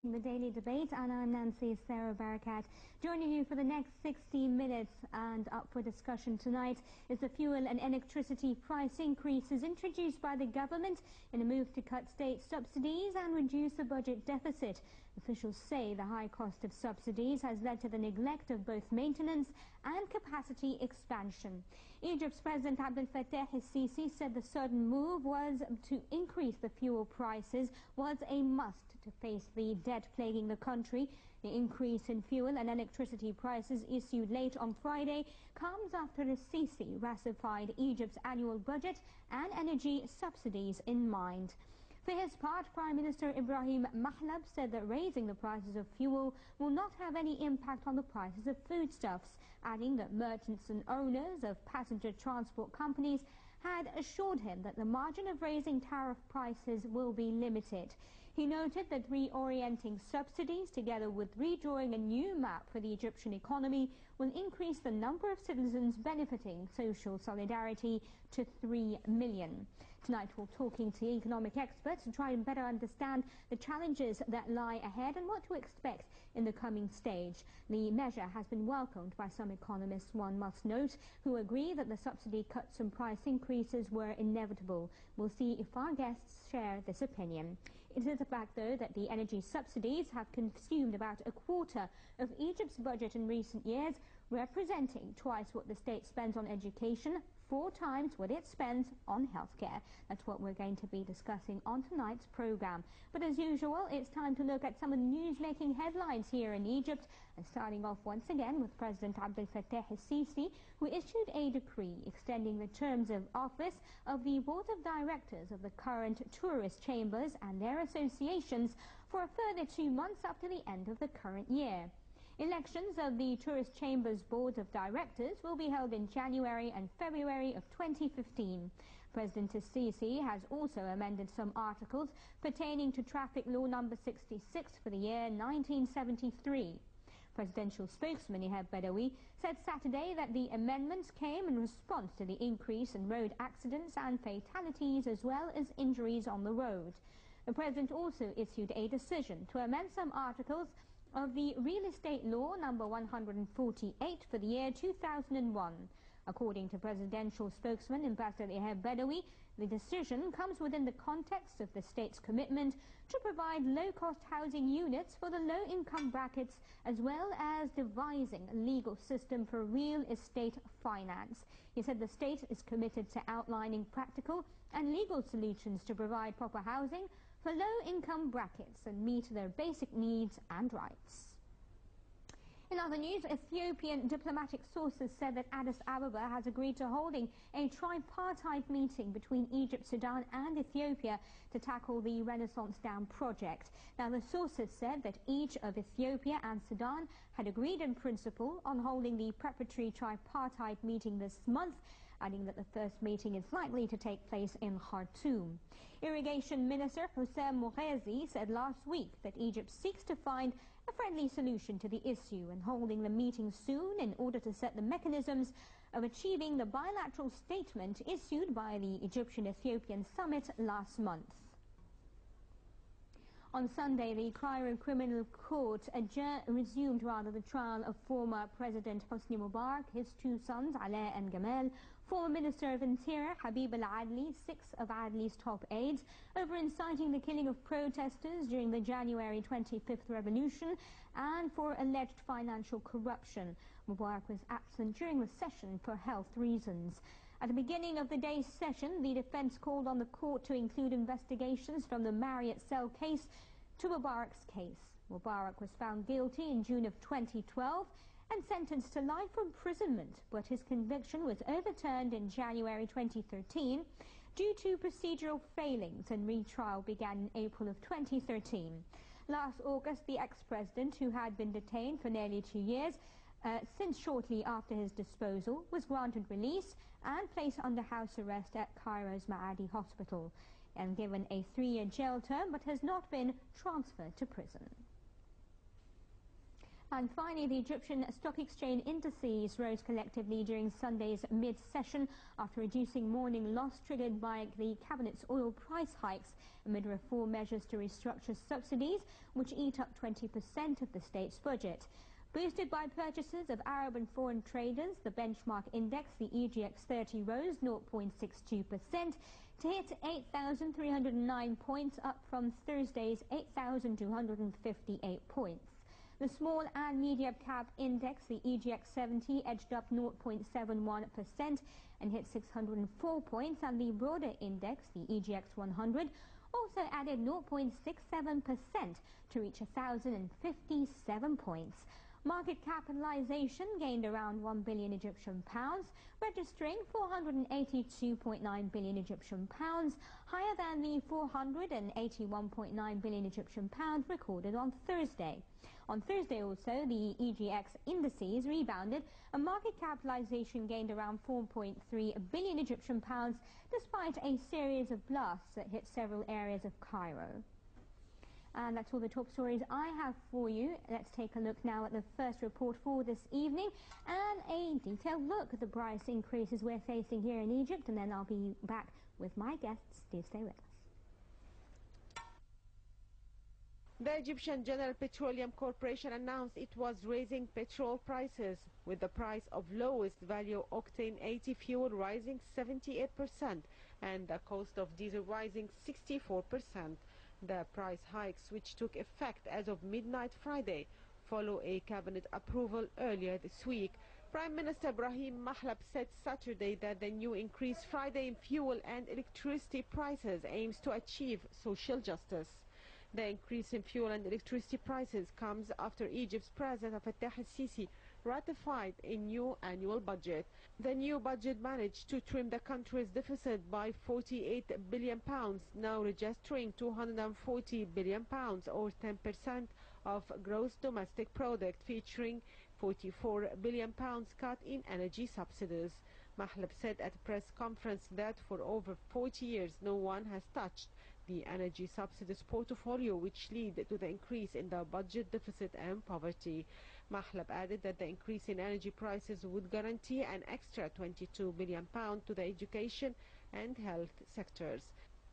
The Daily Debate, and I'm Nancy Sarah Barakat, joining you for the next 60 minutes. And up for discussion tonight is the fuel and electricity price increases introduced by the government in a move to cut state subsidies and reduce the budget deficit. Officials say the high cost of subsidies has led to the neglect of both maintenance and capacity expansion. Egypt's President Abdel Fattah el-Sisi said the sudden move was to increase the fuel prices was a must to face the debt plaguing the country. The increase in fuel and electricity prices issued late on Friday comes after el-Sisi ratified Egypt's annual budget and energy subsidies in mind. For his part, Prime Minister Ibrahim Mahlab said that raising the prices of fuel will not have any impact on the prices of foodstuffs, adding that merchants and owners of passenger transport companies had assured him that the margin of raising tariff prices will be limited. He noted that reorienting subsidies together with redrawing a new map for the Egyptian economy will increase the number of citizens benefiting social solidarity to 3 million. Tonight we're talking to economic experts to try and better understand the challenges that lie ahead and what to expect in the coming stage. The measure has been welcomed by some economists, one must note, who agree that the subsidy cuts and price increases were inevitable. We'll see if our guests share this opinion. It is a fact, though, that the energy subsidies have consumed about a quarter of Egypt's budget in recent years, representing twice what the state spends on education, 4 times what it spends on healthcare. That's what we're going to be discussing on tonight's program. But as usual, it's time to look at some of the news-making headlines here in Egypt. And starting off once again with President Abdel Fattah el-Sisi, who issued a decree extending the terms of office of the board of directors of the current tourist chambers and their associations for a further 2 months up to the end of the current year. Elections of the Tourist Chambers Board of Directors will be held in January and February of 2015. President el-Sisi has also amended some articles pertaining to Traffic Law number 66 for the year 1973. Presidential spokesman Ihab Badawi said Saturday that the amendments came in response to the increase in road accidents and fatalities as well as injuries on the road. The president also issued a decision to amend some articles of the Real Estate Law number 148 for the year 2001. According to presidential spokesman Ambassador Ihab Badawi, the decision comes within the context of the state's commitment to provide low-cost housing units for the low-income brackets, as well as devising a legal system for real estate finance. He said the state is committed to outlining practical and legal solutions to provide proper housing for low-income brackets and meet their basic needs and rights. In other news, Ethiopian diplomatic sources said that Addis Ababa has agreed to holding a tripartite meeting between Egypt, Sudan and Ethiopia to tackle the Renaissance Dam project. Now, the sources said that each of Ethiopia and Sudan had agreed in principle on holding the preparatory tripartite meeting this month, adding that the first meeting is likely to take place in Khartoum. Irrigation Minister Hossein Moghezi said last week that Egypt seeks to find a friendly solution to the issue and holding the meeting soon in order to set the mechanisms of achieving the bilateral statement issued by the Egyptian-Ethiopian summit last month. On Sunday, the Cairo Criminal Court resumed the trial of former President Hosni Mubarak, his 2 sons, Alaa and Gamal, former Minister of Interior Habib al-Adli, 6 of Adli's top aides, over inciting the killing of protesters during the January 25th revolution and for alleged financial corruption. Mubarak was absent during the session for health reasons. At the beginning of the day's session, the defense called on the court to include investigations from the Marriott cell case to Mubarak's case. Mubarak was found guilty in June of 2012 and sentenced to life imprisonment, but his conviction was overturned in January 2013 due to procedural failings, and retrial began in April of 2013. Last August, the ex-president, who had been detained for nearly 2 years, since shortly after his disposal, was granted release and placed under house arrest at Cairo's Maadi hospital and given a 3-year jail term, but has not been transferred to prison. And finally, the Egyptian stock exchange indices rose collectively during Sunday's mid-session after reducing morning loss triggered by the cabinet's oil price hikes amid reform measures to restructure subsidies, which eat up 20% of the state's budget. Boosted by purchases of Arab and foreign traders, the benchmark index, the EGX 30, rose 0.62% to hit 8,309 points, up from Thursday's 8,258 points. The small and medium cap index, the EGX 70, edged up 0.71% and hit 604 points, and the broader index, the EGX 100, also added 0.67% to reach 1,057 points. Market capitalization gained around 1 billion Egyptian pounds, registering 482.9 billion Egyptian pounds, higher than the 481.9 billion Egyptian pounds recorded on Thursday. On Thursday also, the EGX indices rebounded and market capitalization gained around 4.3 billion Egyptian pounds, despite a series of blasts that hit several areas of Cairo. And that's all the top stories I have for you. Let's take a look now at the first report for this evening and a detailed look at the price increases we're facing here in Egypt, and then I'll be back with my guests. Do stay with us. The Egyptian General Petroleum Corporation announced it was raising petrol prices, with the price of lowest value octane 80 fuel rising 78% and the cost of diesel rising 64%. The price hikes, which took effect as of midnight Friday, follow a cabinet approval earlier this week. Prime Minister Ibrahim Mahlab said Saturday that the new increase Friday in fuel and electricity prices aims to achieve social justice. The increase in fuel and electricity prices comes after Egypt's President Fattah al-Sisi ratified a new annual budget. The new budget managed to trim the country's deficit by 48 billion pounds, now registering 240 billion pounds, or 10% of gross domestic product, featuring 44 billion pounds cut in energy subsidies. Mahlab said at a press conference that for over 40 years no one has touched the energy subsidies portfolio, which lead to the increase in the budget deficit and poverty. Mahlab added that the increase in energy prices would guarantee an extra 22 billion pounds to the education and health sectors.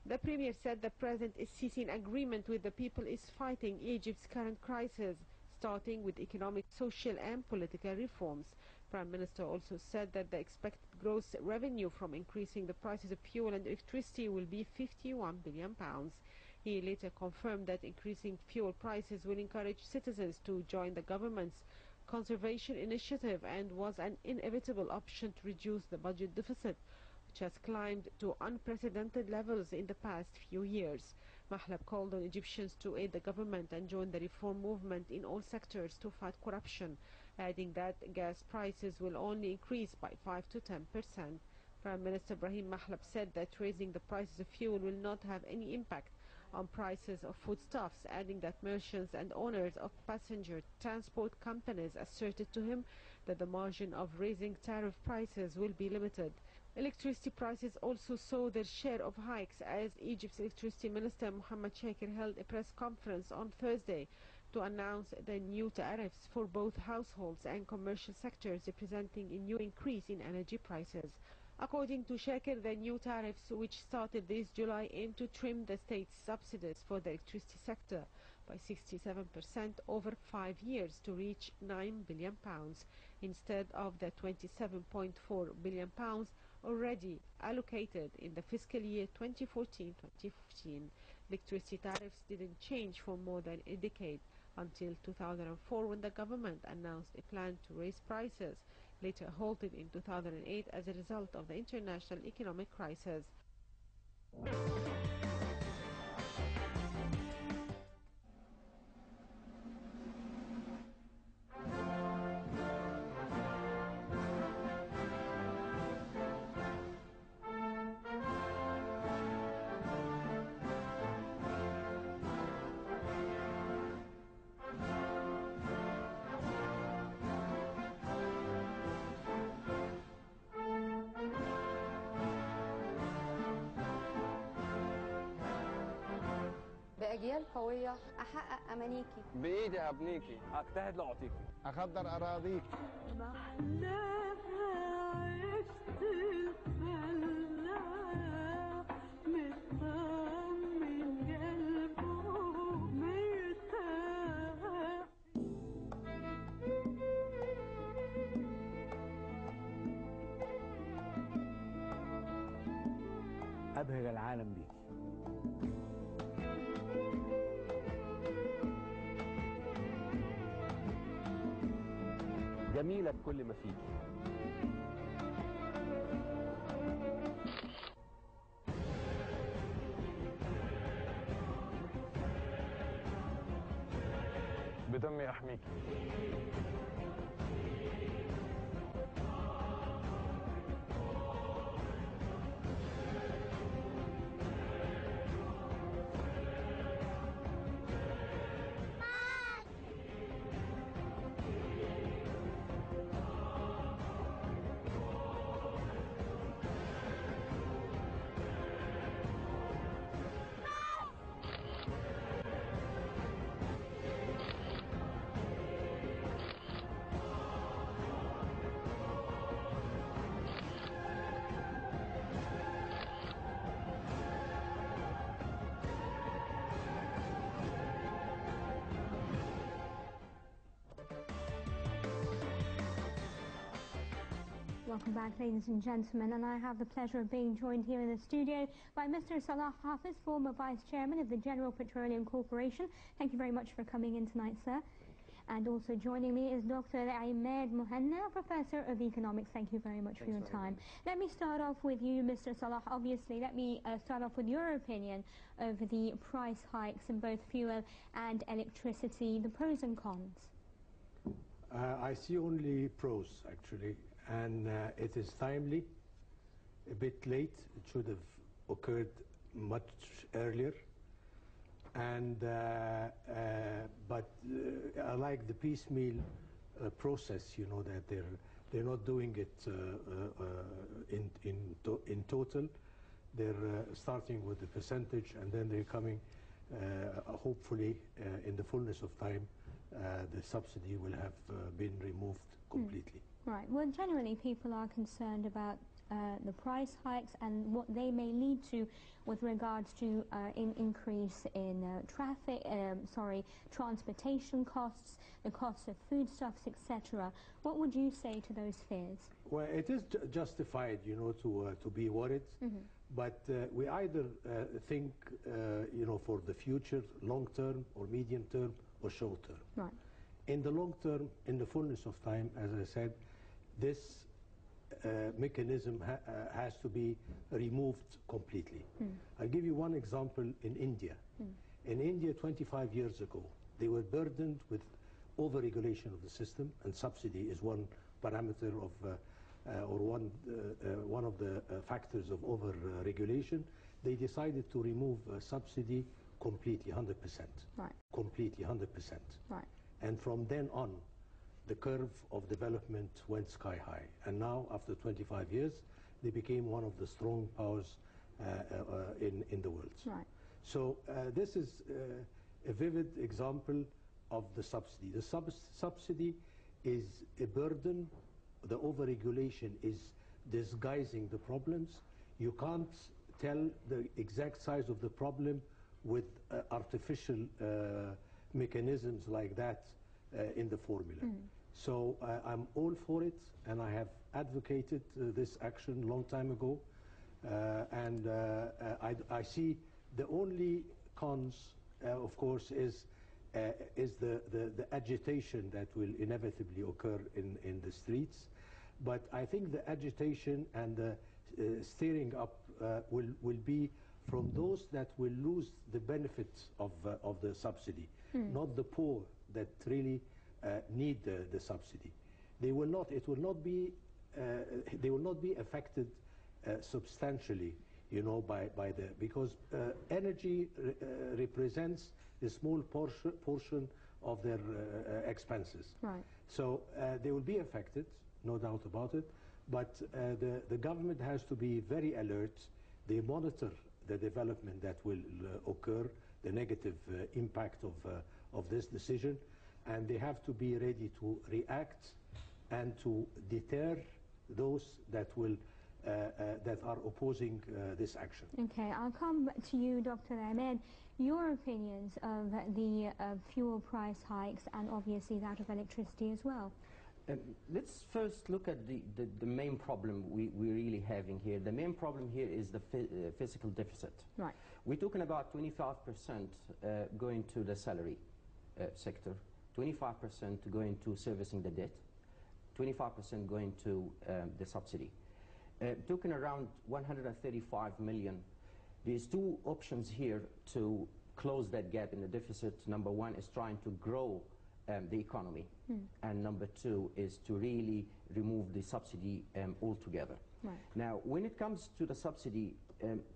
The Premier said the President is seeking agreement with the people is fighting Egypt's current crisis, starting with economic, social and political reforms. Prime Minister also said that the expected gross revenue from increasing the prices of fuel and electricity will be 51 billion pounds. He later confirmed that increasing fuel prices will encourage citizens to join the government's conservation initiative and was an inevitable option to reduce the budget deficit, which has climbed to unprecedented levels in the past few years. Mahlab called on Egyptians to aid the government and join the reform movement in all sectors to fight corruption, adding that gas prices will only increase by 5 to 10%. Prime Minister Ibrahim Mahlab said that raising the prices of fuel will not have any impact on prices of foodstuffs, adding that merchants and owners of passenger transport companies asserted to him that the margin of raising tariff prices will be limited. Electricity prices also saw their share of hikes as Egypt's electricity minister Mohammed Sheikh held a press conference on Thursday to announce the new tariffs for both households and commercial sectors, representing a new increase in energy prices. According to Sheikh, the new tariffs, which started this July, aim to trim the state's subsidies for the electricity sector by 67% over 5 years to reach 9 billion pounds, instead of the 27.4 billion pounds already allocated in the fiscal year 2014-2015. Electricity tariffs didn't change for more than a decade, until 2004 when the government announced a plan to raise prices, later halted in 2008 as a result of the international economic crisis. أجيال قوية، أحقق أمانيكي. بإيدي هبنيكي، أجتهد لأعطيكي، أخضر أراضيك. أبهر العالم بيكي. جميلة بكل ما فيكي. بدمي أحميكي. Welcome back, ladies and gentlemen, and I have the pleasure of being joined here in the studio by Mr. Salah Hafiz, former Vice Chairman of the General Petroleum Corporation. Thank you very much for coming in tonight, sir. And also joining me is Dr. Emaad.muhanna, Professor of Economics. Thank you very much for your time. Let me start off with you, Mr. Salah. Obviously, let me start off with your opinion over the price hikes in both fuel and electricity, the pros and cons. I see only pros, actually. And it is timely, a bit late. It should have occurred much earlier. And but I like the piecemeal process. You know, that they're not doing it in total. They're starting with the percentage, and then they're coming. Hopefully, in the fullness of time, the subsidy will have been removed completely. Right. Well, generally, people are concerned about the price hikes and what they may lead to with regards to increase in transportation costs, the costs of foodstuffs, etc. What would you say to those fears? Well, it is justified, you know, to be worried. But we either think, you know, for the future, long term or medium term or short term. Right. In the long term, in the fullness of time, as I said, this mechanism has to be removed completely. I'll give you one example in India. In India, 25 years ago, they were burdened with over-regulation of the system, and subsidy is one parameter of, or one of the factors of over-regulation. They decided to remove subsidy completely, 100%. Right. Completely, 100%. Right. And from then on, the curve of development went sky high. And now, after 25 years, they became one of the strong powers in the world. Right. So this is a vivid example of the subsidy. The subsidy is a burden. The overregulation is disguising the problems. You can't tell the exact size of the problem with artificial mechanisms like that in the formula. So I'm all for it, and I have advocated this action a long time ago. And I see the only cons, of course, is the agitation that will inevitably occur in the streets. But I think the agitation and the stirring up will be from those that will lose the benefits of the subsidy, not the poor that really need the subsidy. They will not. It will not be. They will not be affected substantially, you know, by the, because energy represents a small portion of their expenses. Right. So they will be affected, no doubt about it. But the government has to be very alert. They monitor the development that will occur the negative impact of this decision, and they have to be ready to react and to deter those that are opposing this action. Okay, I'll come to you, Dr. Ahmed. Your opinions of the fuel price hikes and obviously that of electricity as well. Let's first look at the main problem we're really having here. The main problem here is the fiscal deficit. Right. We're talking about 25% going to the salary sector, 25% going to servicing the debt, 25% going to the subsidy. Talking around 135 million. There's two options here to close that gap in the deficit. Number one is trying to grow the economy, and number two is to really remove the subsidy altogether. Right. Now, when it comes to the subsidy,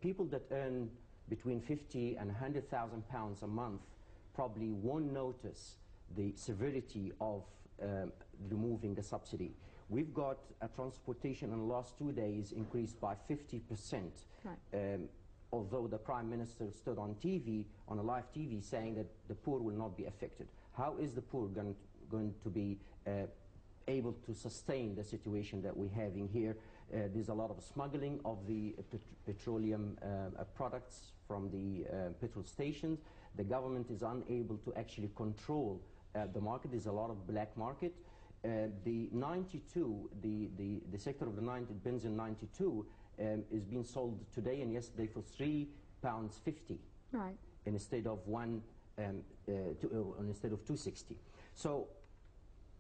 people that earn between 50 and 100,000 pounds a month probably won't notice the severity of removing the subsidy. We've got a transportation in the last 2 days increased by 50%. Right. Although the Prime Minister stood on TV, on a live TV, saying that the poor will not be affected. How is the poor going to be able to sustain the situation that we're having here? There's a lot of smuggling of the petroleum products from the petrol stations. The government is unable to actually control the market. There's a lot of black market. The 92, the sector of the benzene 92 is being sold today and yesterday for £3.50, right, instead of instead of 2.60. So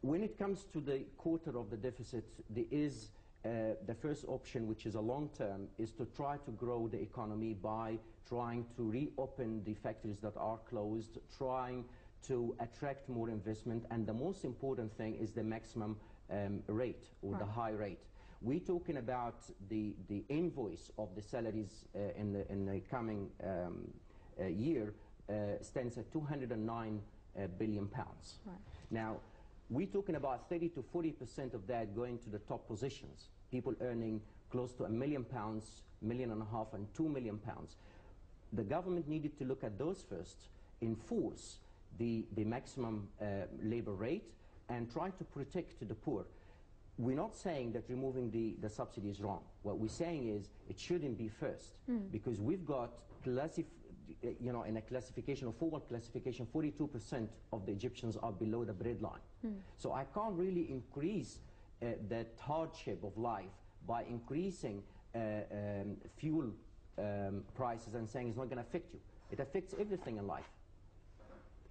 when it comes to the quarter of the deficit, there is the first option, which is a long term, is to try to grow the economy by trying to reopen the factories that are closed, trying to attract more investment, and the most important thing is the maximum rate, or the high rate. We're talking about the invoice of the salaries in the coming year stands at 209 billion pounds. Right. Now, we're talking about 30 to 40% of that going to the top positions, people earning close to £1 million, £1.5 million, and £2 million. The government needed to look at those first, enforce the maximum labor rate, and try to protect the poor. We're not saying that removing the subsidy is wrong. What we're saying is it shouldn't be first, because we've got in a classification, a formal classification, 42% of the Egyptians are below the breadline. So I can't really increase that hardship of life by increasing fuel prices and saying it's not going to affect you. It affects everything in life.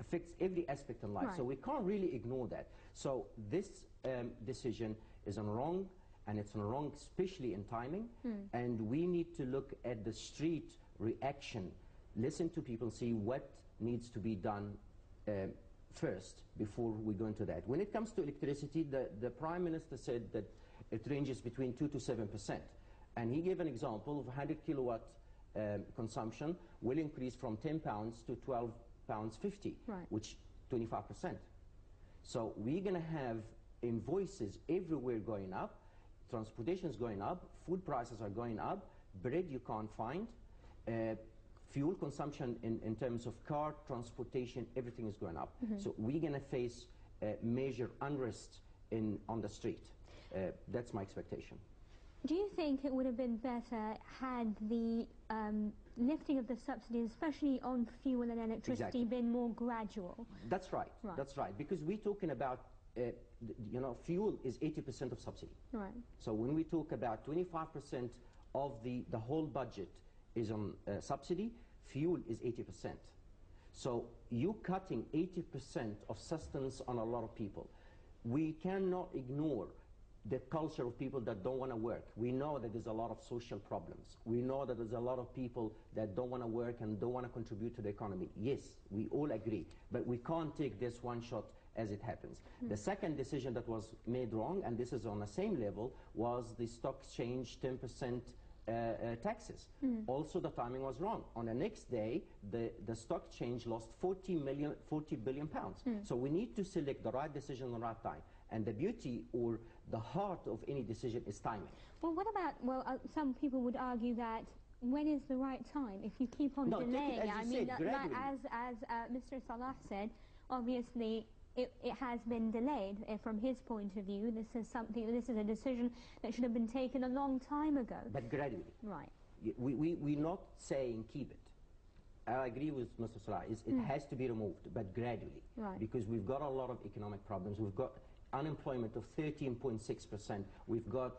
Affects every aspect in life. Right. So we can't really ignore that. So this decision is wrong, and it's wrong especially in timing, and we need to look at the street reaction, listen to people, see what needs to be done first before we go into that. When it comes to electricity, the Prime Minister said that it ranges between 2 to 7%, and he gave an example of 100 kilowatt consumption will increase from £10 to £12.50, right, which 25%. So we're going to have invoices everywhere going up, transportation is going up, food prices are going up, bread you can't find, fuel consumption in terms of car, transportation, everything is going up. So we're going to face major unrest on the street. That's my expectation. Do you think it would have been better had the lifting of the subsidies, especially on fuel and electricity, been more gradual? That's right. Right. That's right. Because we're talking about, fuel is 80% of subsidy. Right. So when we talk about 25% of the whole budget is on subsidy, fuel is 80%. So you cutting 80% of sustenance on a lot of people. We cannot ignore the culture of people that don't want to work. We know that there's a lot of social problems. We know that there's a lot of people that don't want to work and don't want to contribute to the economy. Yes, we all agree, but we can't take this one shot as it happens. The second decision that was made wrong, and this is on the same level, was the stock exchange 10% taxes. Also, the timing was wrong. On the next day, the stock exchange lost 40 billion pounds. So we need to select the right decision at the right time. And the beauty or the heart of any decision is timing. Well, what about, some people would argue that when is the right time? If you keep on No, take it delaying, as you I said, mean, gradually. as Mr. Salah said, obviously it has been delayed from his point of view. This is a decision that should have been taken a long time ago. But gradually. Right. We're not saying keep it. I agree with Mr. Salah. It has to be removed, but gradually. Right. Because we've got a lot of economic problems. We've got unemployment of 13.6%. We've got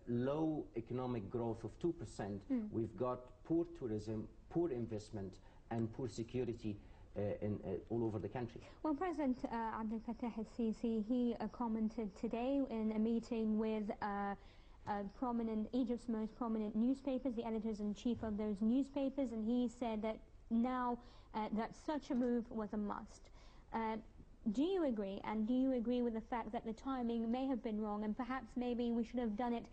low economic growth of 2%. We've got poor tourism, poor investment, and poor security all over the country. Well, President Abdel Fattah al-Sisi, he commented today in a meeting with Egypt's most prominent newspapers, the editors-in-chief of those newspapers, and he said that now that such a move was a must. Do you agree, and do you agree with the fact that the timing may have been wrong, and perhaps maybe we should have done it,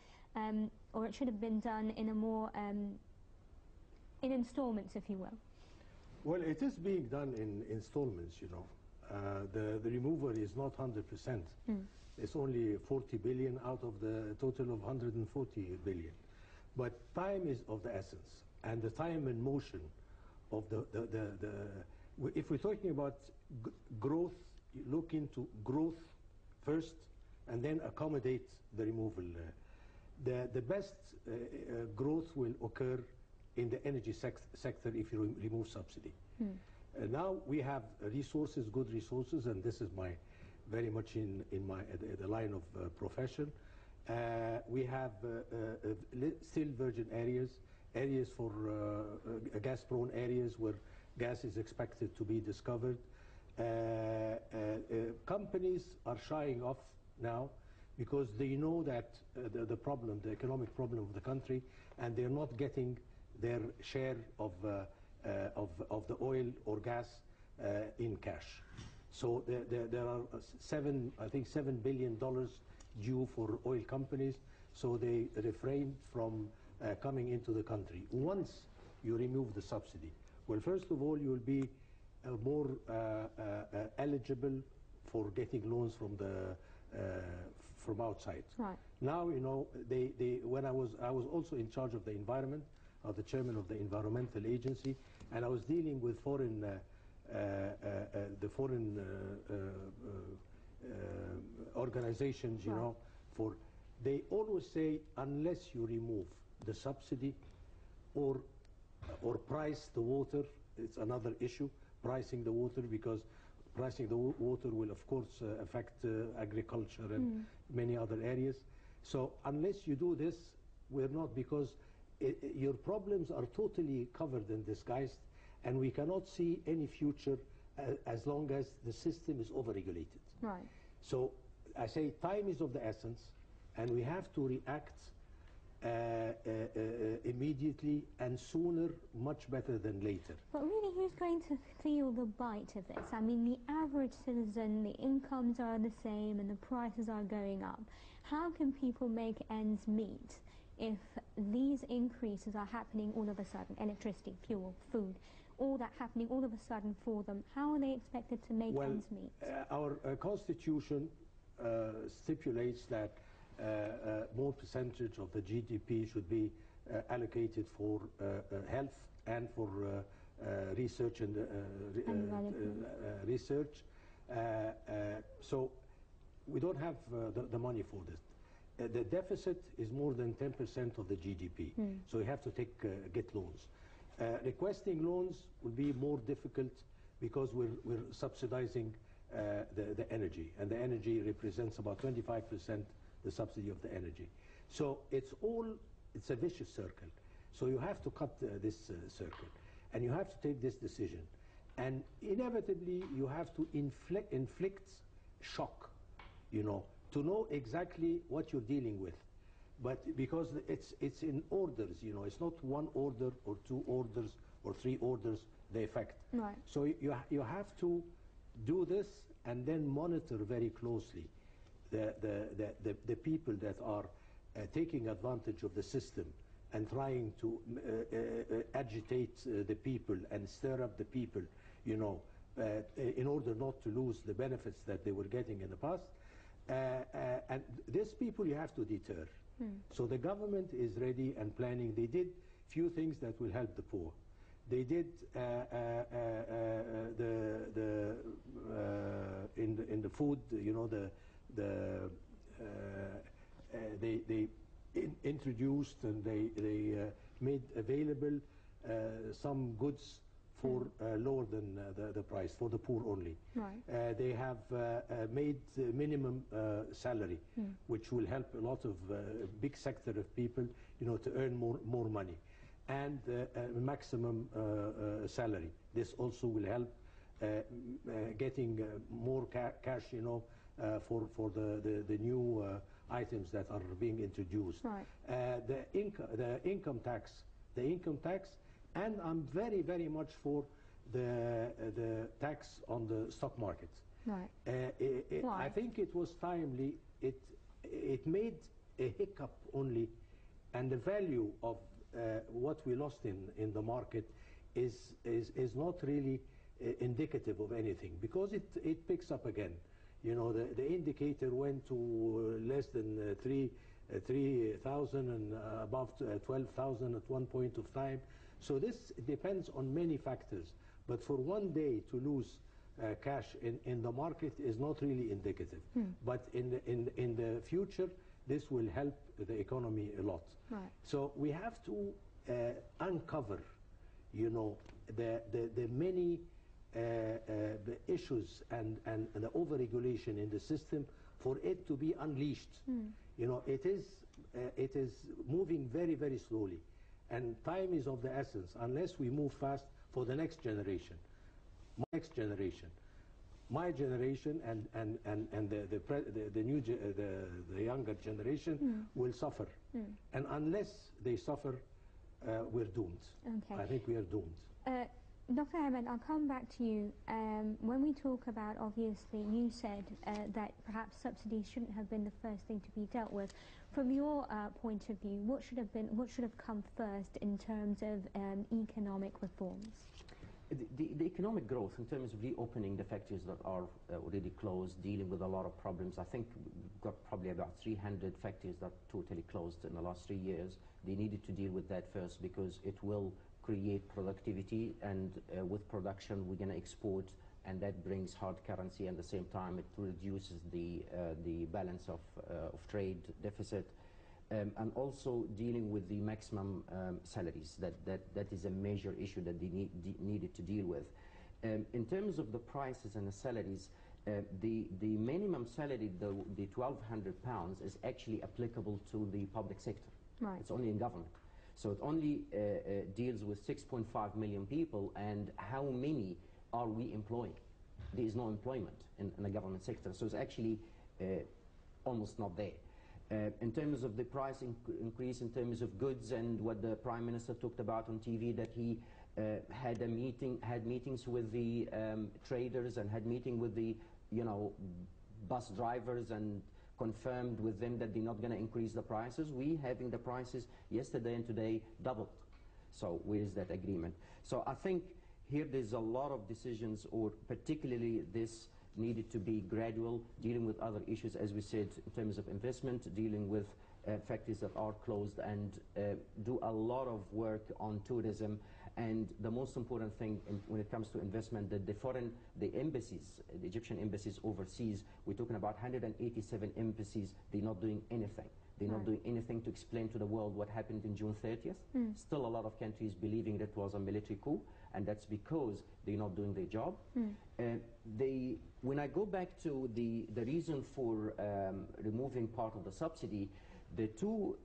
or it should have been done in a more, in installments, if you will? Well, it is being done in installments, you know. The removal is not 100%. It's only 40 billion out of the total of 140 billion. But time is of the essence, and the time and motion of if we're talking about growth, you look into growth first and then accommodate the removal. The best growth will occur in the energy sector if you remove subsidy. Now we have resources, good resources, and this is very much in the line of profession. We have still virgin areas for gas-prone areas where gas is expected to be discovered. Companies are shying off now because they know that the economic problem of the country, and they're not getting their share of the oil or gas in cash. So there are $7 billion due for oil companies, so they refrain from coming into the country. Once you remove the subsidy, well, first of all, you'll be more eligible for getting loans from outside. Right. Now, you know, when I was also in charge of the environment, the chairman of the environmental agency, and I was dealing with the foreign organizations, you know, they always say, unless you remove the subsidy or price the water, it's another issue, pricing the water, because pricing the water will, of course, affect agriculture and many other areas. So unless you do this, we're not, because your problems are totally covered and disguised, and we cannot see any future as long as the system is overregulated. Right. So I say time is of the essence, and we have to react immediately and sooner, much better than later. But really, who's going to feel the bite of this? I mean, the average citizen, the incomes are the same and the prices are going up. How can people make ends meet if these increases are happening all of a sudden? Electricity, fuel, food, all that happening all of a sudden for them. How are they expected to make ends meet? Our constitution stipulates that more percentage of the GDP should be allocated for health and for research and research. So we don't have the money for this. The deficit is more than 10% of the GDP. So we have to get loans. Requesting loans will be more difficult because we're subsidizing the energy, and the energy represents about 25% the subsidy of the energy. So it's a vicious circle. So you have to cut this circle, and you have to take this decision. And inevitably, you have to inflict shock, you know, to know exactly what you're dealing with. But because it's in orders, you know, it's not one order or two orders or three orders, the effect. Right. So you have to do this and then monitor very closely the people that are taking advantage of the system and trying to agitate the people and stir up the people, you know, in order not to lose the benefits that they were getting in the past. And these people you have to deter. So the government is ready and planning. They did few things that will help the poor. They did in the food, you know, they introduced and they made available some goods for lower than the price, for the poor only. Right. They have made minimum salary, which will help a lot of big sector of people, you know, to earn more money, and maximum salary. This also will help getting more cash, you know, for the new items that are being introduced. Right. The income tax, and I'm very much for the tax on the stock market. Right. I think it was timely. It made a hiccup only, and the value of what we lost in the market is not really indicative of anything, because it picks up again. You know, the indicator went to less than 3,000 and above 12,000 at one point of time. So this depends on many factors. But for one day to lose cash in the market is not really indicative. But in the future, this will help the economy a lot. Right. So we have to uncover, you know, the many the issues and the overregulation in the system for it to be unleashed. You know, it is moving very slowly, and time is of the essence unless we move fast for the next generation. My generation and the younger generation will suffer, and unless they suffer, we're doomed. Okay. I think we are doomed. Dr. Ahmed, I'll come back to you. When we talk about, obviously, you said that perhaps subsidies shouldn't have been the first thing to be dealt with. From your point of view, what should have come first in terms of economic reforms? The economic growth, in terms of reopening the factories that are already closed, dealing with a lot of problems. I think we've got probably about 300 factories that totally closed in the last 3 years. They needed to deal with that first, because it will create productivity, and with production we're going to export, and that brings hard currency, and at the same time it reduces the balance of trade deficit, and also dealing with the maximum salaries. That is a major issue that they needed to deal with. In terms of the prices and the salaries, the minimum salary, the £1,200, is actually applicable to the public sector. Right. It's only in government. So it only deals with 6.5 million people, and how many are we employing? There is no employment in the government sector, so it's actually almost not there. In terms of the price increase in terms of goods, and what the Prime Minister talked about on TV, that he had meetings with the traders, and had meeting with the, you know, bus drivers, and confirmed with them that they're not going to increase the prices. We having the prices yesterday and today doubled. So where is that agreement? So I think here there's a lot of decisions, or particularly this needed to be gradual, dealing with other issues, as we said, in terms of investment, dealing with factories that are closed, and do a lot of work on tourism. And the most important thing when it comes to investment, the embassies, the Egyptian embassies overseas, we're talking about 187 embassies. They're not doing anything. They're not doing anything to explain to the world what happened in June 30th. Still a lot of countries believing that it was a military coup, and that's because they're not doing their job. When I go back to the reason for removing part of the subsidy, the two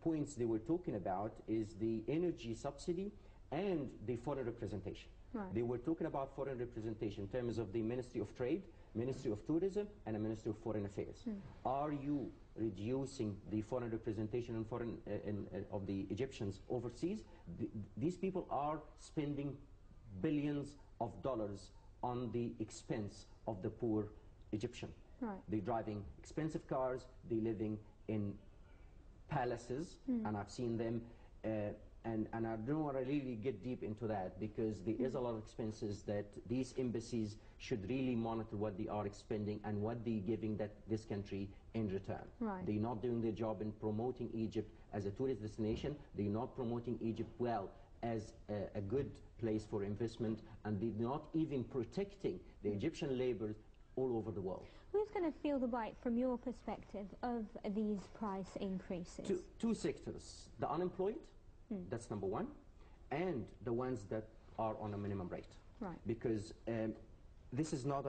points they were talking about is the energy subsidy and the foreign representation. Right. They were talking about foreign representation in terms of the Ministry of Trade, Ministry of Tourism, and the Ministry of Foreign Affairs. Are you reducing the foreign representation and foreign of the Egyptians overseas? These people are spending billions of dollars on the expense of the poor Egyptian. Right. They're driving expensive cars, they're living in palaces, and I've seen them, and I don't want to really get deep into that, because there is a lot of expenses that these embassies should really monitor what they are expending and what they're giving this country in return. Right. They're not doing their job in promoting Egypt as a tourist destination. They're not promoting Egypt well as a good place for investment, and they're not even protecting the Egyptian labor all over the world. Who's going to feel the bite from your perspective of these price increases? Two sectors: the unemployed, that's number one, and the ones that are on a minimum rate. Right. Because this is not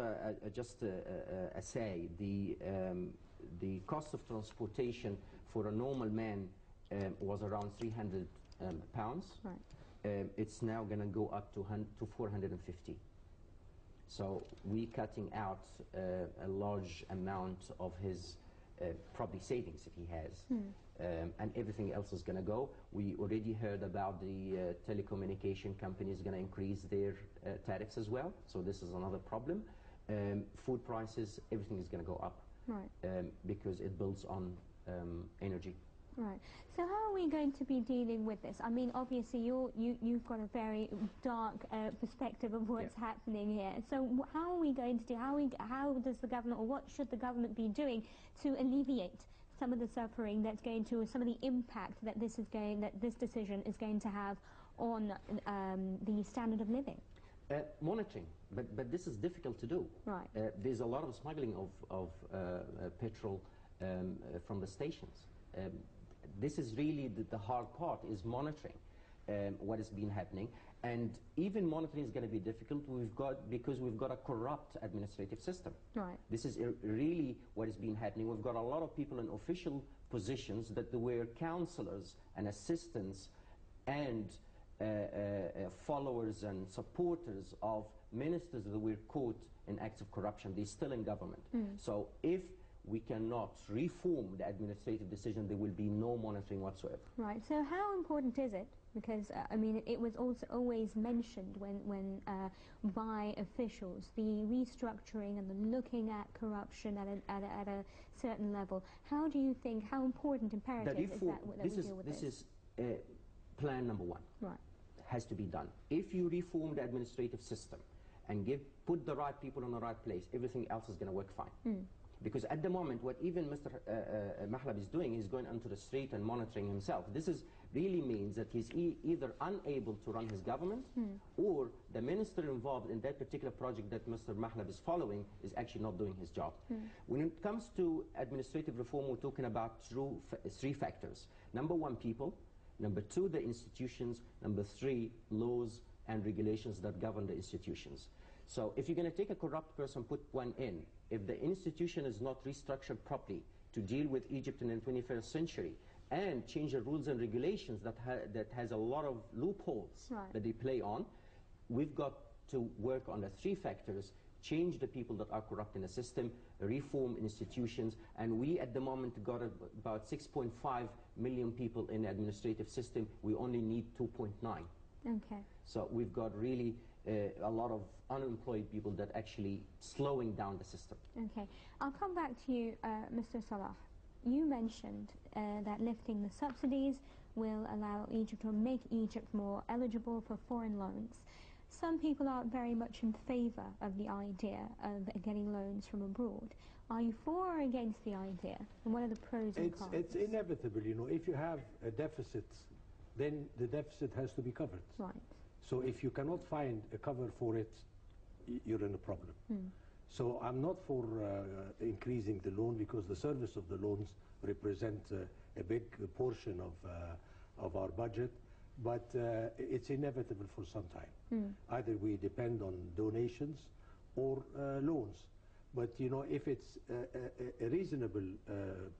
just a say. The cost of transportation for a normal man was around 300 pounds. Right. It's now going to go up to 450. So we're cutting out a large amount of his probably savings if he has, and everything else is going to go. We already heard about the telecommunication companies going to increase their tariffs as well, so this is another problem. Food prices, everything is going to go up, right. because it builds on energy. Right. So how are we going to be dealing with this? I mean, obviously you've got a very dark perspective of what's happening here. So how are we going to do? How does the government, or what should the government be doing to alleviate some of the suffering that's going to, or some of the impact that this decision is going to have on the standard of living? Monitoring, but this is difficult to do. Right. There's a lot of smuggling of petrol from the stations. This is really the hard part, is monitoring what has been happening, and even monitoring is going to be difficult. Because we've got a corrupt administrative system. Right. This is really what has been happening. We've got a lot of people in official positions that were counselors and assistants and followers and supporters of ministers that were caught in acts of corruption. They're still in government. So if we cannot reform the administrative decision, there will be no monitoring whatsoever. Right. So how important is it? Because, I mean, it was also always mentioned when by officials, the restructuring and the looking at corruption at a certain level. How do you think, how important, imperative is that we deal with this? This is plan number one. Right. Has to be done. If you reform the administrative system and put the right people in the right place, everything else is going to work fine. Because at the moment, what even Mr. Mahlab is doing, he's going onto the street and monitoring himself. This really means that he's either unable to run his government, or the minister involved in that particular project that Mr. Mahlab is following is actually not doing his job. When it comes to administrative reform, we're talking about three factors. Number one, people. Number two, the institutions. Number three, laws and regulations that govern the institutions. So if you're going to take a corrupt person, put one in, if the institution is not restructured properly to deal with Egypt in the 21st century and change the rules and regulations that has a lot of loopholes that they play on, we've got to work on the three factors: change the people that are corrupt in the system, reform institutions, and we at the moment got about 6.5 million people in the administrative system. We only need 2.9. Okay. So we've got really a lot of unemployed people that actually slowing down the system. Okay. I'll come back to you, Mr. Salah. You mentioned that lifting the subsidies will allow Egypt, or make Egypt more eligible for foreign loans. Some people are very much in favor of the idea of getting loans from abroad. Are you for or against the idea? And what are the pros and cons? It's inevitable, you know. If you have a deficit, then the deficit has to be covered. Right. So if you cannot find a cover for it, you're in a problem. So I'm not for increasing the loan, because the service of the loans represent a big portion of our budget, but it's inevitable for some time. Either we depend on donations or loans. But you know, if it's a reasonable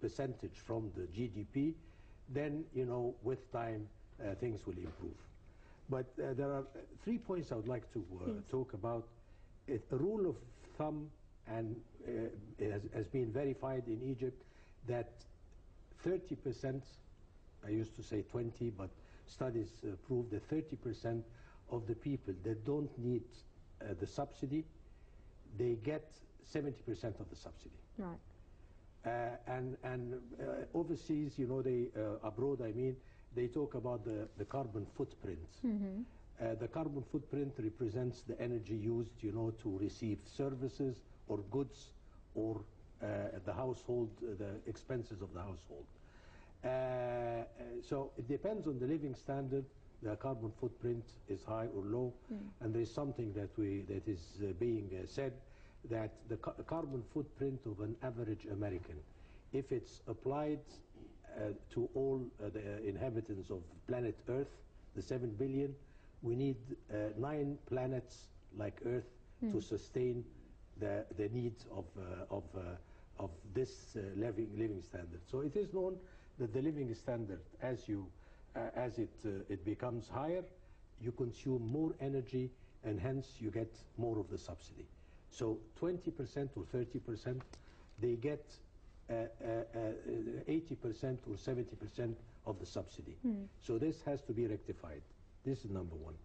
percentage from the GDP, then you know, with time things will improve. But there are 3 points I would like to talk about. A rule of thumb, and has been verified in Egypt, that 30%, I used to say 20, but studies prove that 30% of the people that don't need the subsidy, they get 70% of the subsidy. Right. And overseas, you know, abroad, I mean, they talk about the carbon footprint. The carbon footprint represents the energy used, to receive services or goods or the household, the expenses of the household. So it depends on the living standard. The carbon footprint is high or low, and there is something that is being said, that the carbon footprint of an average American, if it's applied to all the inhabitants of planet Earth, the 7 billion, we need 9 planets like Earth to sustain the needs of this living standard. So it is known that the living standard, as it becomes higher, you consume more energy, and hence you get more of the subsidy. So 20% or 30%, they get 80% or 70% of the subsidy. So this has to be rectified. This is number one.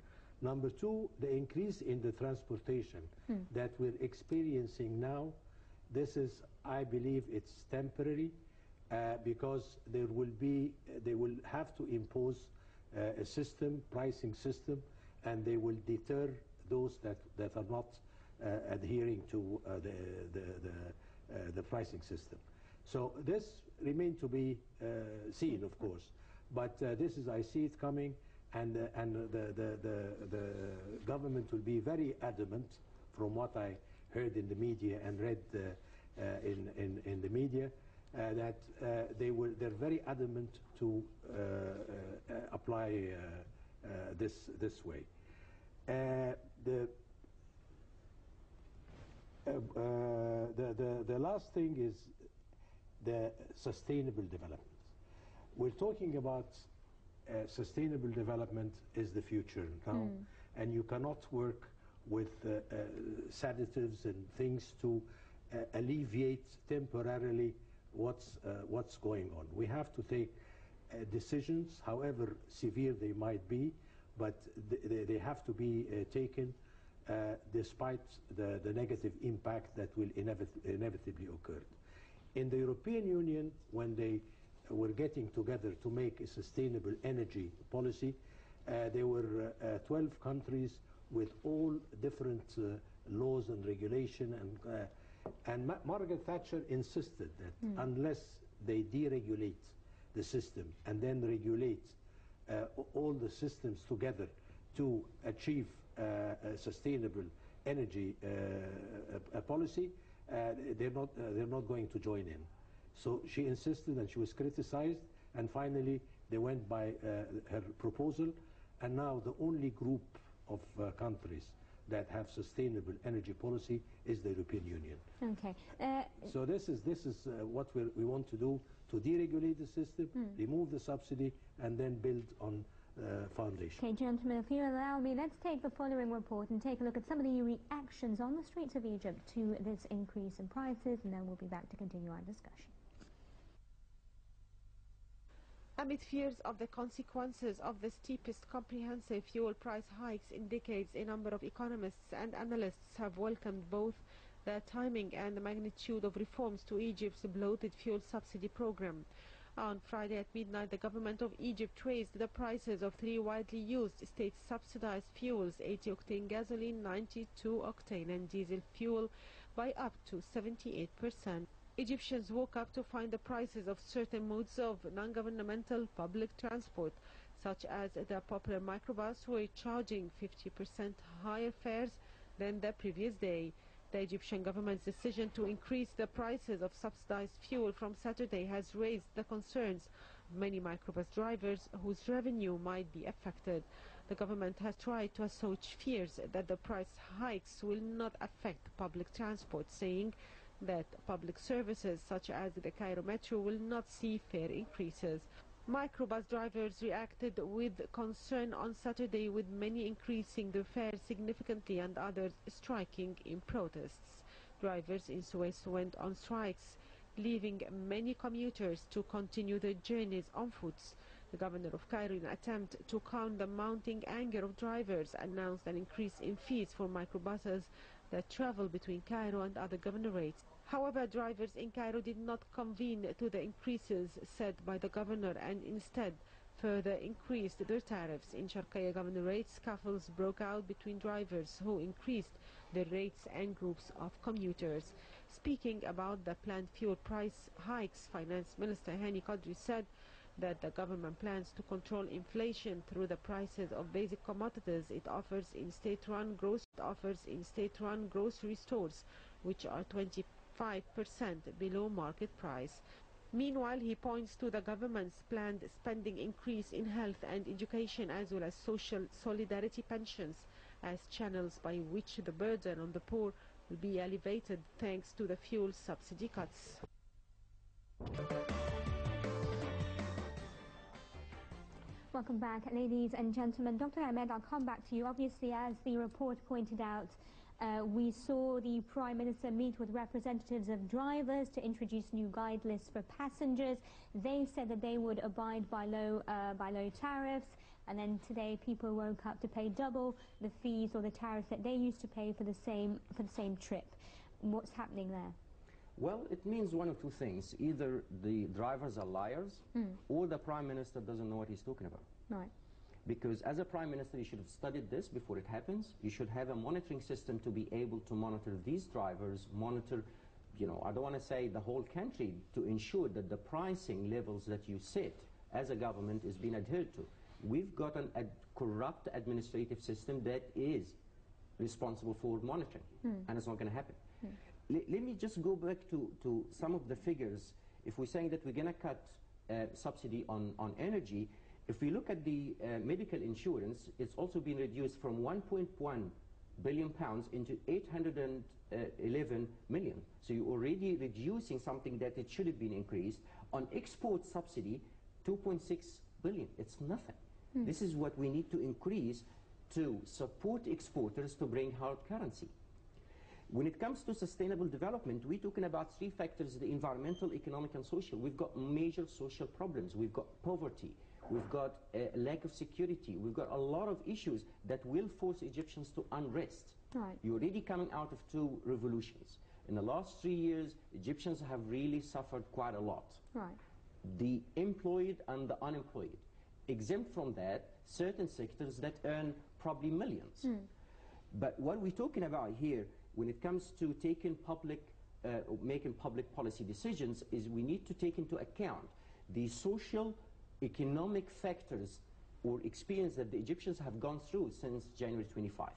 Number two, the increase in the transportation that we're experiencing now, this is, I believe, it's temporary, because they will have to impose a pricing system, and they will deter those that are not adhering to the pricing system. So this remains to be seen, of course, but this is, I see it coming, and the government will be very adamant, from what I heard in the media and read in the media, that they're very adamant to apply this way. The last thing is the sustainable development. We're talking about sustainable development is the future now, and you cannot work with sedatives and things to alleviate temporarily what's going on. We have to take decisions, however severe they might be, but they have to be taken despite the negative impact that will inevitably occur. In the European Union, when they were getting together to make a sustainable energy policy, there were 12 countries with all different laws and regulation, and Margaret Thatcher insisted that unless they deregulate the system and then regulate all the systems together to achieve a sustainable energy policy, they're not going to join in. So she insisted, and she was criticized, and finally they went by her proposal, and now the only group of countries that have sustainable energy policy is the European Union. Okay. So this is what we want to do, to deregulate the system, remove the subsidy, and then build on foundation. Okay, gentlemen, if you allow me, let's take the following report and take a look at some of the reactions on the streets of Egypt to this increase in prices, and then we'll be back to continue our discussion. Amid fears of the consequences of the steepest comprehensive fuel price hikes in decades, a number of economists and analysts have welcomed both the timing and the magnitude of reforms to Egypt's bloated fuel subsidy program. On Friday at midnight, the government of Egypt raised the prices of 3 widely used state-subsidized fuels, 80-octane gasoline, 92-octane and diesel fuel, by up to 78%. Egyptians woke up to find the prices of certain modes of non-governmental public transport, such as the popular microbus, were charging 50% higher fares than the previous day. The Egyptian government's decision to increase the prices of subsidized fuel from Saturday has raised the concerns of many microbus drivers whose revenue might be affected. The government has tried to assuage fears that the price hikes will not affect public transport, saying that public services such as the Cairo Metro will not see fare increases. Microbus drivers reacted with concern on Saturday, with many increasing their fares significantly and others striking in protests. Drivers in Suez went on strikes, leaving many commuters to continue their journeys on foot. The governor of Cairo, in an attempt to calm the mounting anger of drivers, announced an increase in fees for microbuses that travel between Cairo and other governorates. However, drivers in Cairo did not convene to the increases set by the governor and instead further increased their tariffs. In Sharqiya governorate, scuffles broke out between drivers who increased their rates and groups of commuters. Speaking about the planned fuel price hikes, Finance Minister Hani Qadri said that the government plans to control inflation through the prices of basic commodities it offers in state-run grocery stores, which are 25% below market price. Meanwhile, he points to the government's planned spending increase in health and education, as well as social solidarity pensions, as channels by which the burden on the poor will be alleviated thanks to the fuel subsidy cuts. Welcome back, ladies and gentlemen. Dr. Ahmed, I'll come back to you. Obviously, as the report pointed out, we saw the Prime Minister meet with representatives of drivers to introduce new guide lists for passengers. They said that they would abide by low tariffs, and then today people woke up to pay double the fees or the tariffs that they used to pay for the same trip. What's happening there? Well, it means one of two things. Either the drivers are liars, or the Prime Minister doesn't know what he's talking about. Right. Because as a Prime Minister, you should have studied this before it happens. You should have a monitoring system to be able to monitor these drivers, monitor, I don't want to say the whole country, to ensure that the pricing levels that you set as a government is being adhered to. We've got a corrupt administrative system that is responsible for monitoring, and it's not going to happen. Let me just go back to some of the figures. If we're saying that we're going to cut subsidy on energy, if we look at the medical insurance, it's also been reduced from 1.1 billion pounds into 811 million. So you're already reducing something that it should have been increased. On export subsidy, 2.6 billion. It's nothing. This is what we need to increase to support exporters to bring hard currency. When it comes to sustainable development, we're talking about three factors: the environmental, economic, and social. We've got major social problems. We've got poverty. We've got a lack of security. We've got a lot of issues that will force Egyptians to unrest. Right. You're already coming out of two revolutions. In the last 3 years, Egyptians have really suffered quite a lot. Right. The employed and the unemployed. Exempt from that, certain sectors that earn probably millions. But what we're talking about here, when it comes to making public policy decisions, is we need to take into account the social, economic factors or experience that the Egyptians have gone through since January 25.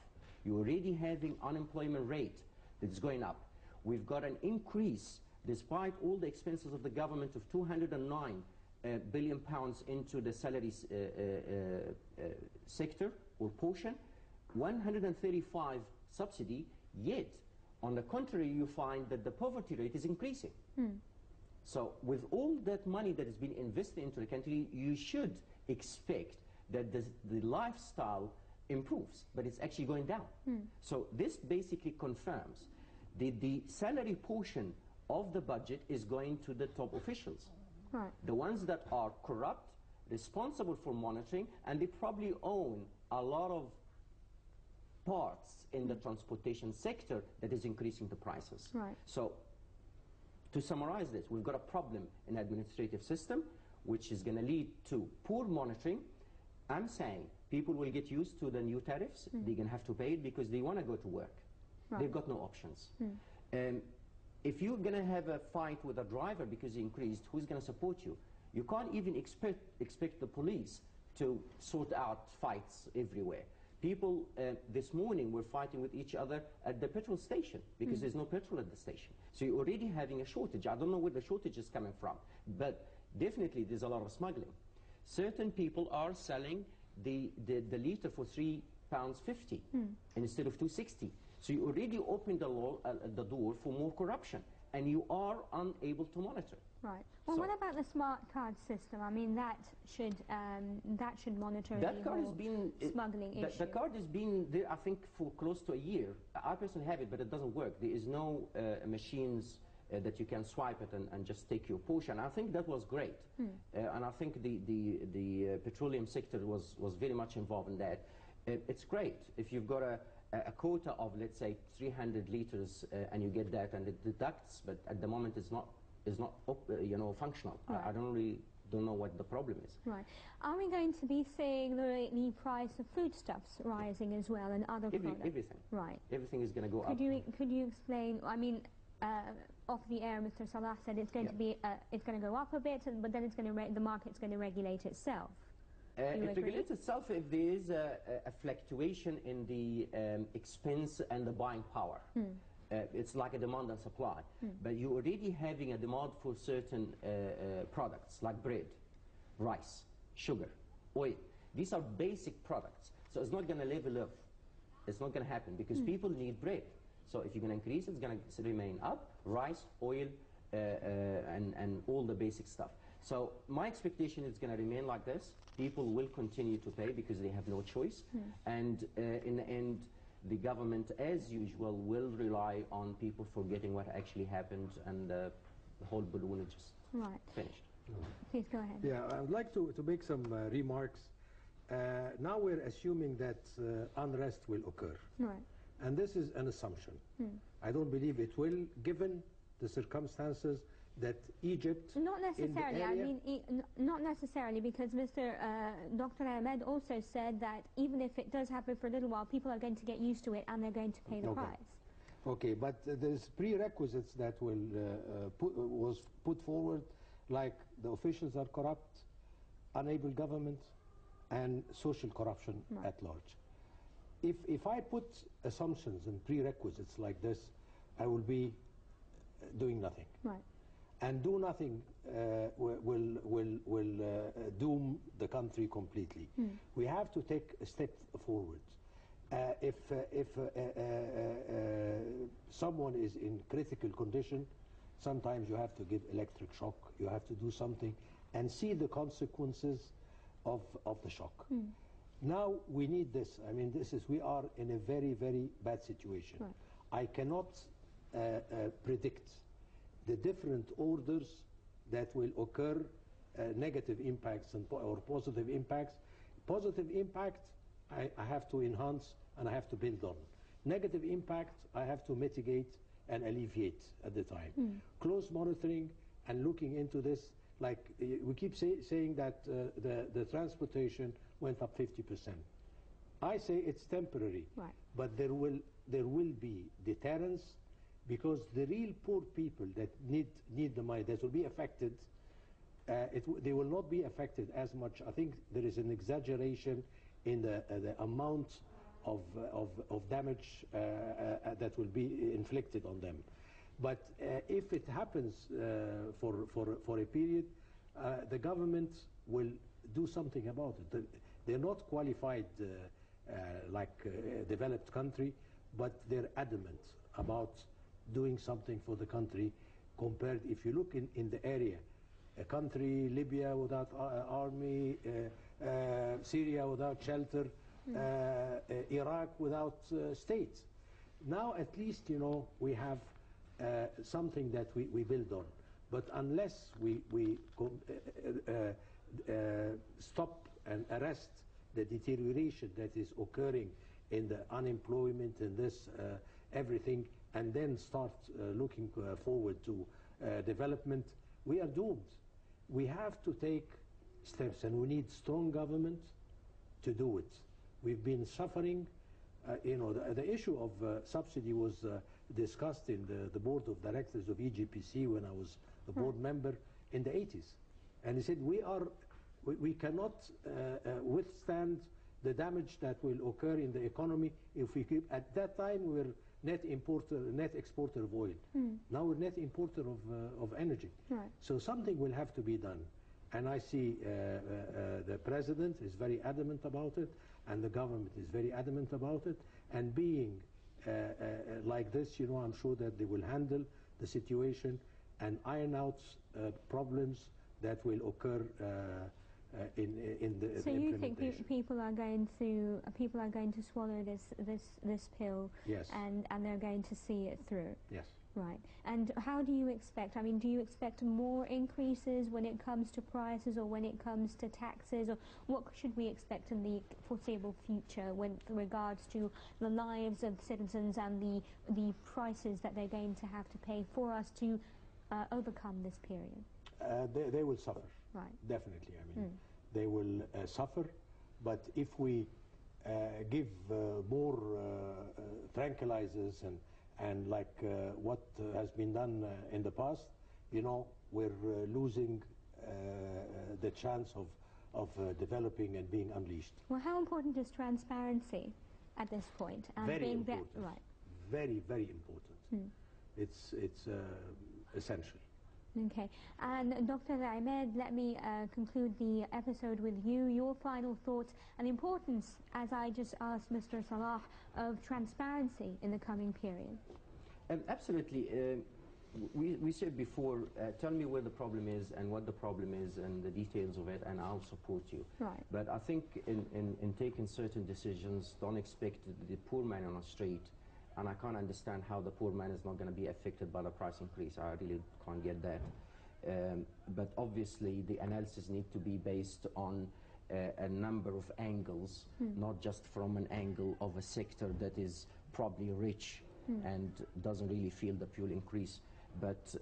You're already having unemployment rate that's going up. We've got an increase, despite all the expenses of the government, of 209 billion pounds into the salaries sector or portion, 135 subsidy, yet on the contrary you find that the poverty rate is increasing. So with all that money that has been invested into the country, you should expect that the lifestyle improves, but it's actually going down. So this basically confirms that the salary portion of the budget is going to the top officials. Right. The ones that are corrupt, responsible for monitoring, and they probably own a lot of parts in the transportation sector that is increasing the prices. Right. So to summarize this, we've got a problem in the administrative system, which is going to lead to poor monitoring. I'm saying people will get used to the new tariffs. They're going to have to pay it because they want to go to work. Right. They've got no options. If you're going to have a fight with a driver because he increased, who's going to support you? You can't even expect the police to sort out fights everywhere. People this morning were fighting with each other at the petrol station because there's no petrol at the station. So you're already having a shortage. I don't know where the shortage is coming from, but definitely there's a lot of smuggling. Certain people are selling the litre for £3.50 instead of £2.60. So you already opened the door for more corruption, and you are unable to monitor. Right. Well, So what about the smart card system? I mean, that should monitor that the card whole has been smuggling issue. the card has been there, I think, for close to a year. I personally have it, but it doesn't work. There is no machines that you can swipe it and just take your portion. I think that was great, and I think the petroleum sector was very much involved in that. It's great if you've got a quota of, let's say, 300 liters, and you get that, and it deducts. But at the moment, it's not functional. Right. I don't really don't know what the problem is. Right. Are we going to be seeing the price of foodstuffs rising as well and other products? Everything. Right. Everything is going to go up. Could you explain? I mean, off the air, Mr. Salah said it's going to be it's going to go up a bit, but then it's going to the market's going to regulate itself. It regulates itself if there is a fluctuation in the expense and the buying power. It's like a demand and supply. But you're already having a demand for certain products like bread, rice, sugar, oil. These are basic products. So it's not going to level off. It's not going to happen because people need bread. So if you're going to increase, it's going to remain up, rice, oil, and all the basic stuff. So my expectation is going to remain like this. People will continue to pay because they have no choice. And in the end, the government, as usual, will rely on people forgetting what actually happened, and the whole balloon is just finished. Please go ahead. Yeah, I would like to make some remarks. Now we're assuming that unrest will occur. Right. And this is an assumption. I don't believe it will, given the circumstances that Egypt... Not necessarily. I mean, not necessarily, because Dr. Ahmed also said that even if it does happen for a little while, people are going to get used to it and they're going to pay the price. Okay, but there's prerequisites that will was put forward, like the officials are corrupt, unable government, and social corruption at large. If I put assumptions and prerequisites like this, I will be doing nothing. Right. And do nothing will doom the country completely. We have to take a step forward. If someone is in critical condition, sometimes you have to give electric shock. You have to do something and see the consequences of the shock. Now we need this. I mean, we are in a very, very bad situation. Right. I cannot predict the different orders that will occur, negative impacts or positive impacts. Positive impact, I have to enhance and I have to build on. Negative impact, I have to mitigate and alleviate at the time. Close monitoring and looking into this, like we keep saying that the transportation went up 50%. I say it's temporary, right. But there will be deterrence, because the real poor people that need the money, that will be affected, they will not be affected as much. I think there is an exaggeration in the amount of damage that will be inflicted on them. But if it happens for a period, the government will do something about it. They're not qualified like a developed country, but they're adamant about doing something for the country. Compared, if you look in the area, a country, Libya without army, Syria without shelter, Iraq without state. Now at least, you know, we have something that we build on. But unless we stop and arrest the deterioration that is occurring in the unemployment and this everything, and then start looking forward to development, we are doomed. We have to take steps, and we need strong government to do it. We've been suffering. You know, the issue of subsidy was discussed in the board of directors of EGPC when I was a board member in the 80s. And he said, we cannot withstand the damage that will occur in the economy if we keep, at that time we were net exporter of oil. Now we're net importer of energy. Right. So something will have to be done. And I see the president is very adamant about it, and the government is very adamant about it. And being like this, you know, I'm sure that they will handle the situation and iron out problems that will occur in the So you think people are going to swallow this pill? Yes. And they're going to see it through? Yes. Right. And how do you expect, I mean, do you expect more increases when it comes to prices or when it comes to taxes? Or what should we expect in the foreseeable future with regards to the lives of citizens and the prices that they're going to have to pay for us to overcome this period? They will suffer. Right. Definitely. I mean, they will suffer. But if we give more tranquilizers and like what has been done in the past, you know, we're losing the chance of developing and being unleashed. Well, how important is transparency at this point? And Very being important. Right. Very, very important. It's essential. Okay. And Dr. Ahmed, let me conclude the episode with you. Your final thoughts and the importance, as I just asked Mr. Salah, of transparency in the coming period. Absolutely. We said before, tell me where the problem is and what the problem is and the details of it, and I'll support you. Right. But I think in taking certain decisions, don't expect the poor man on the street, and I can't understand how the poor man is not going to be affected by the price increase. I really can't get that. But obviously the analysis needs to be based on a number of angles, not just from an angle of a sector that is probably rich and doesn't really feel the fuel increase. But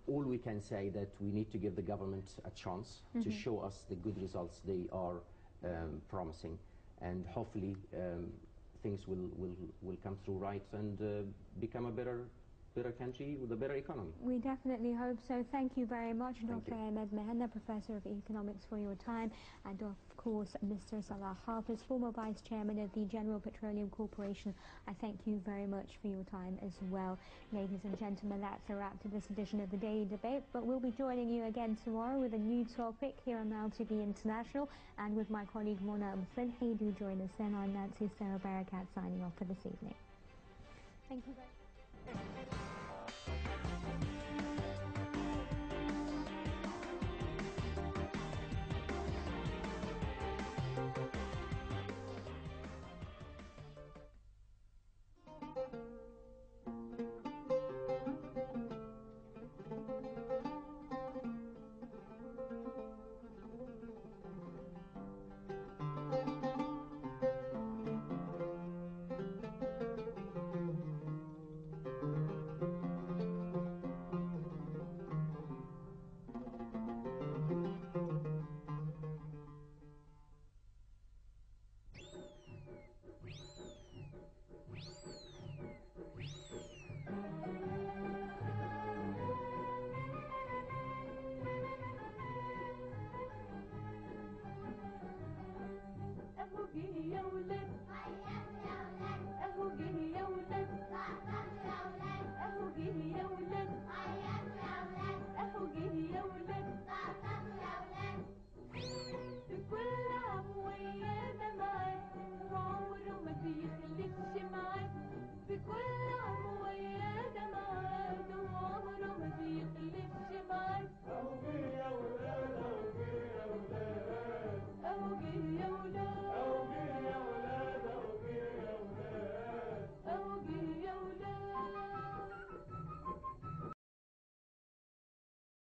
all we can say that we need to give the government a chance to show us the good results they are promising, and hopefully things will come through right and become a better country with a better economy. We definitely hope so. Thank you very much, Dr. Ahmed Mehna, Professor of Economics, for your time, and of course Mr. Salah Hafiz, former Vice Chairman of the General Petroleum Corporation. I thank you very much for your time as well. Ladies and gentlemen, that's a wrap to this edition of the Daily Debate, but we'll be joining you again tomorrow with a new topic here on Now TV International, and with my colleague Mona Mfilhi. Do join us then. I'm Nancy Sarah Barakat signing off for this evening. Thank you very much. يا ولد